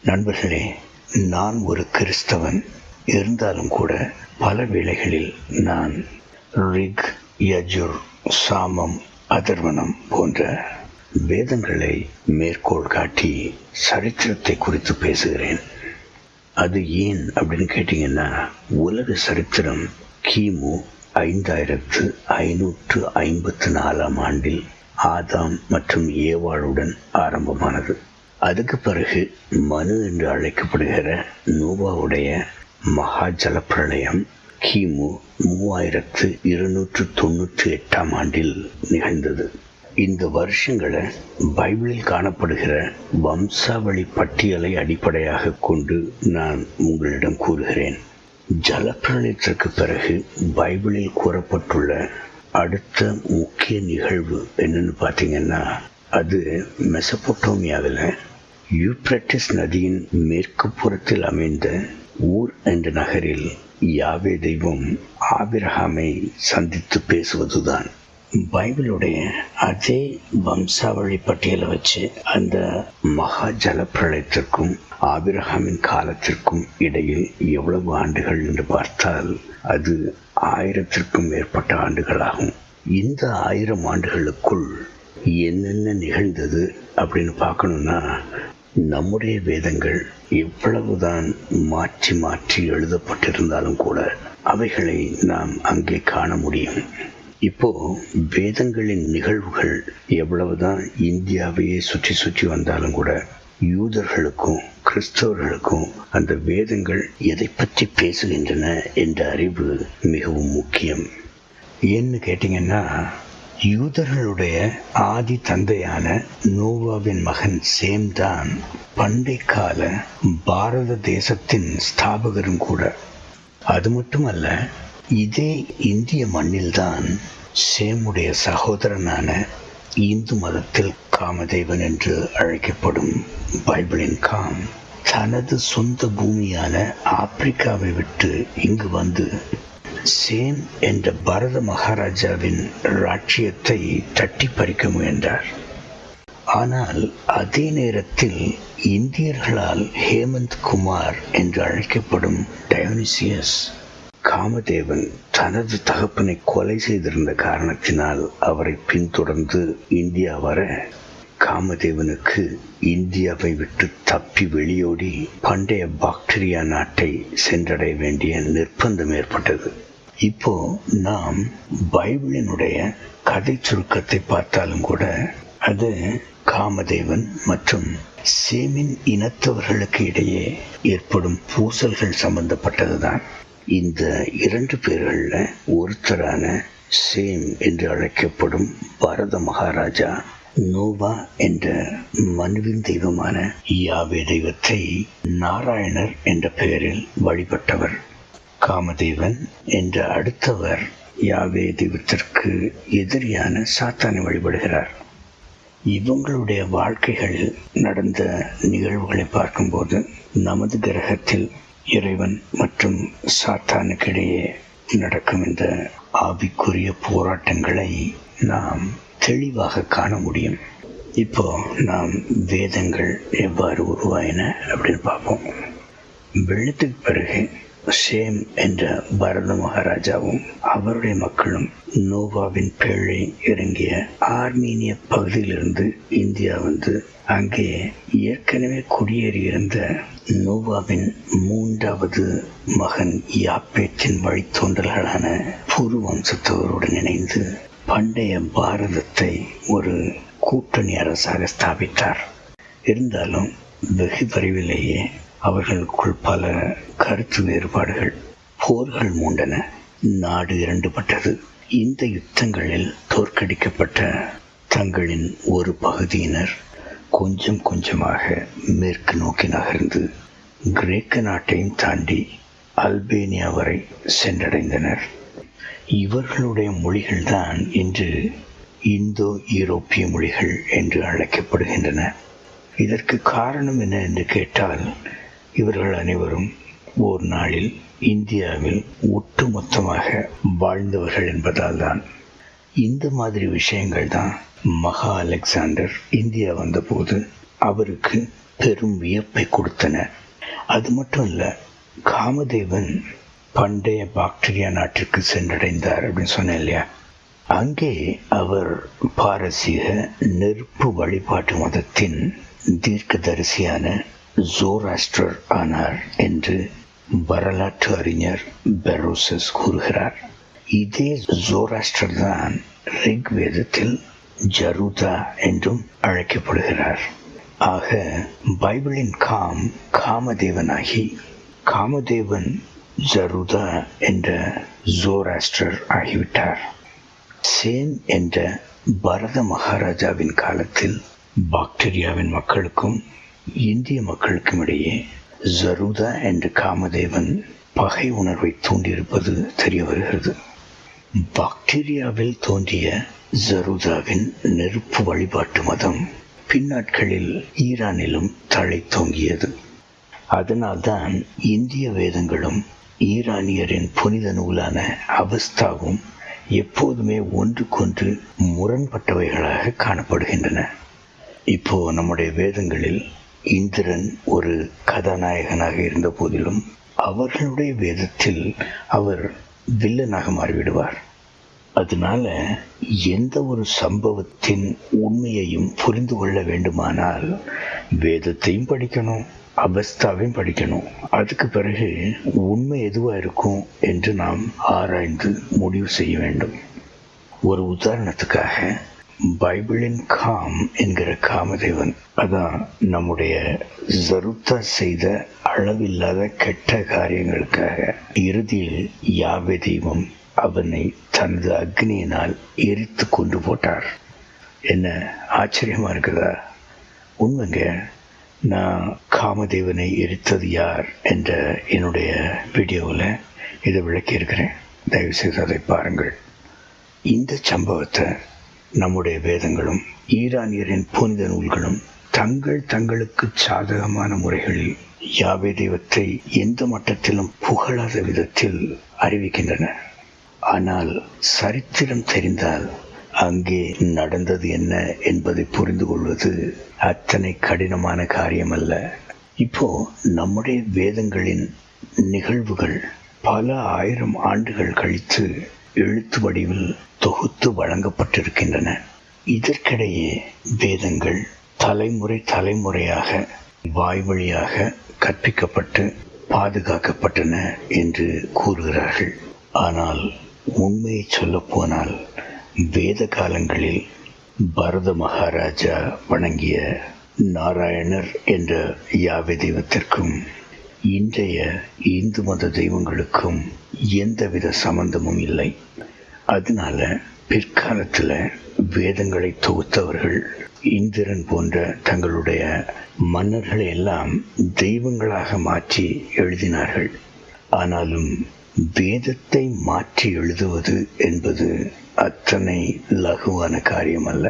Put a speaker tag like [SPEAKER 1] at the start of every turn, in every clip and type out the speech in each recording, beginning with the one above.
[SPEAKER 1] நண்பர்களே, நான் ஒரு கிறிஸ்தவன் இருந்தாலும் கூட பல வேளைகளில் நான் ரிக், யஜுர், சாமம், அதர்வனம் போன்ற வேதங்களை மேற்கோள் காட்டி சரித்திரத்தை குறித்து பேசுகிறேன். அது ஏன் அப்படின்னு கேட்டீங்கன்னா, உலக சரித்திரம் கிமு 5554 ஆண்டில் ஆதாம் மற்றும் ஏவாளுடன் ஆரம்பமானது. அதுக்கு பிறகு மனு என்று அழைக்கப்படுகிற நோவாவுடைய மகா ஜலப்பிரளயம் கிமு 3298 ஆண்டில் நிகழ்ந்தது. இந்த வருஷங்களை பைபிளில் காணப்படுகிற வம்சாவளி பட்டியலை அடிப்படையாக கொண்டு நான் உங்களிடம் கூறுகிறேன். ஜலப்பிரளயத்திற்கு பிறகு பைபிளில் கூறப்பட்டுள்ள அடுத்த முக்கிய நிகழ்வு என்னன்னு பார்த்தீங்கன்னா, அது மெசபொட்டோமியாவில் யூப்ரட்டிஸ் நதியின் மேற்கு புறத்தில் அமைந்த ஊர் என்ற நகரில் யாவே தெய்வம் ஆபிரகாமை சந்தித்து பேசுவதுதான். பைபிளுடைய அதே வம்சாவளி பட்டியலை வச்சு அந்த மகா ஜலப்பிரளயத்திற்கும் ஆபிரகாமின் காலத்திற்கும் இடையில் எவ்வளவு ஆண்டுகள் என்று பார்த்தால் அது 1000க்கும் மேற்பட்ட ஆண்டுகளாகும். இந்த 1000 ஆண்டுகளுக்குள் என்னென்ன நிகழ்ந்தது அப்படின்னு பார்க்கணும்னா, நம்முடைய வேதங்கள் எவ்வளவுதான் மாற்றி மாற்றி எழுதப்பட்டிருந்தாலும் கூட அவைகளை நாம் அங்கே காண முடியும். இப்போ வேதங்களின் நிகழ்வுகள் எவ்வளவுதான் இந்தியாவையே சுற்றி சுற்றி வந்தாலும் கூட யூதர்களுக்கும் கிறிஸ்தவர்களுக்கும் அந்த வேதங்கள் எதை பற்றி பேசுகின்றன என்ற அறிவு மிகவும் முக்கியம். ஏன்னு கேட்டீங்கன்னா, யூதர்களுடைய ஆதி தந்தையான நோவாவின் மகன் சேம் தான் பண்டை கால பாரத தேசத்தின் ஸ்தாபகரும் கூட. அது மட்டுமல்ல, இதே இந்திய மண்ணில்தான் சேமுடைய சகோதரனான இந்து மதத்தில் காமதேவன் என்று அழைக்கப்படும் பைபிளின் காம் தனது சொந்த பூமியான ஆப்பிரிக்காவை விட்டு இங்கு வந்து சேம் என்ற பரத மகாராஜாவின் ராஜ்யத்தை தட்டி பறிக்க முயன்றார். ஆனால் அதே நேரத்தில் இந்தியர்களால் ஹேமந்த் குமார் என்று அழைக்கப்படும் டயோனிசியஸ் காமதேவன் தனது தகப்பனை கொலை செய்திருந்த காரணத்தினால் அவரை பின்தொடர்ந்து இந்தியா வர, காமதேவனுக்கு இந்தியாவை விட்டு தப்பி வெளியோடி பண்டைய பாக்டீரியா நாட்டை சென்றடைய வேண்டிய நிர்பந்தம் ஏற்பட்டது. இப்போ நாம் பைபிளினுடைய கதை சுருக்கத்தை பார்த்தாலும் கூட அது காமதேவன் மற்றும் சேமின் இனத்தவர்களுக்கு இடையே ஏற்படும் பூசல்கள் சம்பந்தப்பட்டதுதான். இந்த 2 பேர்கள்ல ஒருத்தரான சேம் என்று அழைக்கப்படும் பரத மகாராஜா நோவா என்ற மனுவின் தெய்வமான யாவே தெய்வத்தை நாராயணர் என்ற பெயரில் வழிபட்டவர். காமதேவன் என்ற அடுத்தவர் யாவே தெய்வத்திற்கு எதிரியான சாத்தானை வழிபடுகிறார். இவங்களுடைய வாழ்க்கைகளில் நடந்த நிகழ்வுகளை பார்க்கும்போது நமது கிரகத்தில் இறைவன் மற்றும் சாத்தானுக்கிடையே நடக்கும் இந்த ஆவிக்குரிய போராட்டங்களை நாம் தெளிவாக காண முடியும். இப்போ நாம் வேதங்கள் எவ்வாறு உருவாயின அப்படின்னு பார்ப்போம். வெள்ளத்துக்கு பிறகு சேம் என்ற பரத மகாராஜாவும் அவருடைய மக்களும் நோவாவின் பேழை இறங்கிய ஆர்மீனிய பகுதியிலிருந்து இந்தியா வந்து அங்கே ஏற்கனவே குடியேறியிருந்த நோவாவின் 3வது மகன் யாப்பேத்தின் வழித்தோன்றல்களான புரு வம்சத்தவருடன் இணைந்து பண்டைய பாரதத்தை ஒரு கூட்டணி அரசாக ஸ்தாபித்தார். இருந்தாலும் வெகு விரைவிலேயே அவர்களுக்குள் பல கருத்து வேறுபாடுகள், போர்கள் மூண்டன, நாடு இரண்டுபட்டது. இந்த யுத்தங்களில் தோற்கடிக்கப்பட்ட தங்களின் ஒரு பகுதியினர் கொஞ்சம் கொஞ்சமாக மேற்கு நோக்கி நகர்ந்து கிரேக்க நாட்டையும் தாண்டி அல்பேனியா வரை சென்றடைந்தனர். இவர்களுடைய மொழிகள்தான் இன்று இந்தோ யூரோப்பிய மொழிகள் என்று அழைக்கப்படுகின்றன. இதற்கு காரணம் என்ன என்று கேட்டால், இவர்கள் அனைவரும் ஓர் நாளில் இந்தியாவில் ஒட்டுமொத்தமாக வாழ்ந்தவர்கள் என்பதால் தான். இந்த மாதிரி விஷயங்கள் தான் மகா அலெக்சாண்டர் இந்தியா வந்தபோது அவருக்கு பெரும் வியப்பை கொடுத்தன. அது மட்டும் இல்லை, காமதேவன் பண்டைய பாக்டீரியா நாட்டிற்கு சென்றடைந்தார் அப்படின்னு சொன்னேன் இல்லையா. அங்கே அவர் பாரசீக நெருப்பு வழிபாட்டு மதத்தின் தீர்க்கதரிசியான ஜோராஸ்டர் ஆனார் என்று வரலாற்று அறிஞர் பெரோசஸ் கூறுகிறார். இதே ஜோராஸ்டர் தான் ரிக்வேதத்தில் ஜருதா என்றும் அழைக்கப்படுகிறார். ஆக பைபிளின் காமதேவனாகி காமதேவன் ஜருதா என்ற ஜோராஸ்டர் ஆகிவிட்டார். சேம் என்ற பரத மகாராஜாவின் காலத்தில் பாக்டீரியாவின் மக்களுக்கும் இந்திய மக்களுக்கும் இடையே ஜருதா என்ற காமதேவன் பகை உணர்வை தூண்டியிருப்பது தெரிய வருகிறது. பாக்டீரியாவில் தோன்றிய ஜருதாவின் நெருப்பு வழிபாட்டு மதம் பின்னாட்களில் ஈரானிலும் தழை தோங்கியது. அதனால்தான் இந்திய வேதங்களும் ஈரானியரின் புனித நூலான அவஸ்தாவும் எப்போதுமே ஒன்றுக்கொன்று முரண்பட்டவைகளாக காணப்படுகின்றன. இப்போ நம்முடைய வேதங்களில் இந்திரன் ஒரு கதாநாயகனாக இருந்த போதிலும் அவர்களுடைய வேதத்தில் அவர் வில்லனாக மாறிவிடுவார். அதனால எந்த ஒரு சம்பவத்தின் உண்மையையும் புரிந்து கொள்ள வேண்டுமானால் வேதத்தையும் படிக்கணும், அவஸ்தாவையும் படிக்கணும். அதுக்கு பிறகு உண்மை எதுவாக இருக்கும் என்று நாம் ஆராய்ந்து முடிவு செய்ய வேண்டும். ஒரு உதாரணத்துக்காக, பைபிளின் என்கிற காமதேவன், அதான் நம்முடைய ஜருதா செய்த அளவில்லாத கெட்ட காரியங்களுக்காக இறுதியில் யாவே தெய்வம் அவனை தனது அக்னியினால் எரித்து கொண்டு போட்டார். என்ன ஆச்சரியமா இருக்குதா? உண்மைங்க. நான் காமதேவனை எரித்தது யார் என்ற என்னுடைய வீடியோவில் இதை விளக்கியிருக்கிறேன். தயவுசெய்து அதை பாருங்கள். இந்த சம்பவத்தை நம்முடைய வேதங்களும் ஈரானியரின் புனித நூல்களும் தங்களுக்கு சாதகமான முறைகளில் யாவே தெய்வத்தை எந்த மட்டத்திலும் புகழாத விதத்தில் அறிவிக்கின்றன. ஆனால் சரித்திரம் தெரிந்தால் அங்கே நடந்தது என்ன என்பதை புரிந்து கொள்வது அத்தனை கடினமான காரியம் அல்ல. இப்போ நம்முடைய வேதங்களின் நிகழ்வுகள் பல ஆயிரம் ஆண்டுகள் கழித்து எழுத்து வடிவில் தொகுத்து வழங்கப்பட்டிருக்கின்றன. இதற்கிடையே வேதங்கள் தலைமுறையாக வாய் வழியாக கற்பிக்கப்பட்டு பாதுகாக்கப்பட்டன என்று கூறுகிறார்கள். ஆனால் உண்மையை சொல்ல போனால் வேத காலங்களில் பரத மகாராஜா வணங்கிய நாராயணர் என்ற யாவே தெய்வத்திற்கும் இன்றைய இந்து மத தெய்வங்களுக்கும் எந்தவித சம்பந்தமும் இல்லை. அதனால பிற்காலத்தில் வேதங்களை தொகுத்தவர்கள் இந்திரன் போன்ற தங்களுடைய மன்னர்களை எல்லாம் தெய்வங்களாக மாற்றி எழுதினார்கள். ஆனாலும் வேதத்தை மாற்றி எழுதுவது என்பது அத்தனை லகுவான காரியம் அல்ல.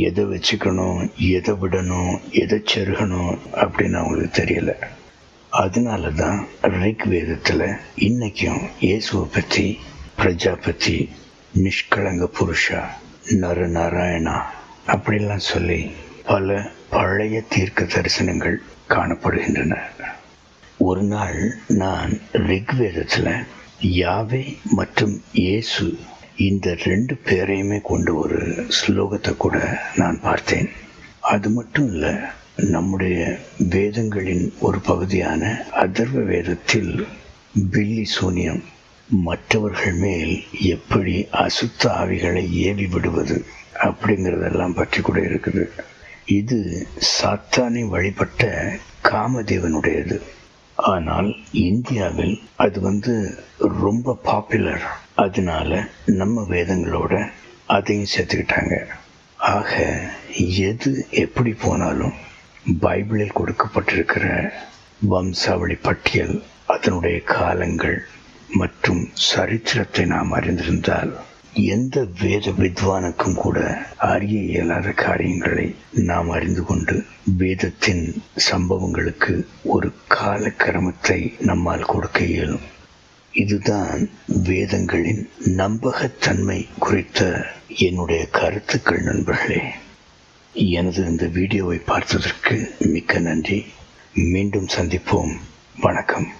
[SPEAKER 1] எதை வச்சுக்கணும், எதை விடணும், எதை செருகணும் அப்படின்னு அவங்களுக்கு தெரியல. அதனால தான் ரிக்வேதத்தில் இன்னைக்கும் இயேசுவை பற்றி பிரஜாபதி, நிஷ்கலங்க புருஷா, நரநாராயணா அப்படிலாம் சொல்லி பல பழைய தீர்க்க தரிசனங்கள் காணப்படுகின்றன. ஒரு நாள் நான் ரிக்வேதத்தில் யாவே மற்றும் இயேசு இந்த 2 பேரையுமே கொண்டு ஒரு ஸ்லோகத்தை கூட நான் பார்த்தேன். அது மட்டும் இல்லை, நம்முடைய வேதங்களின் ஒரு பகுதியான அதர்வ வேதத்தில் பில்லி சூனியம், மற்றவர்கள் மேல் எப்படி அசுத்த ஆவிகளை ஏவி விடுவது அப்படிங்கிறதெல்லாம் பற்றி கூட இருக்குது. இது சாத்தானை வழிபட்ட காமதேவனுடையது. ஆனால் இந்தியாவில் அது ரொம்ப பாப்புலர். அதனால நம்ம வேதங்களோட அதையும் சேர்த்துக்கிட்டாங்க. ஆக எது எப்படி போனாலும் பைபிளில் கொடுக்கப்பட்டிருக்கிற வம்சாவளி பட்டியல், அதனுடைய காலங்கள் மற்றும் சரித்திரத்தை நாம் அறிந்திருந்தால் எந்த வேத வித்வானுக்கும் கூட அறிய இயலாத காரியங்களை நாம் அறிந்து கொண்டு வேதத்தின் சம்பவங்களுக்கு ஒரு காலக்கிரமத்தை நம்மால் கொடுக்க இயலும். இதுதான் வேதங்களின் நம்பகத்தன்மை குறித்த என்னுடைய கருத்துக்கள் நண்பர்களே. எனது இந்த வீடியோவை பார்த்ததற்கு மிக்க நன்றி. மீண்டும் சந்திப்போம். வணக்கம்.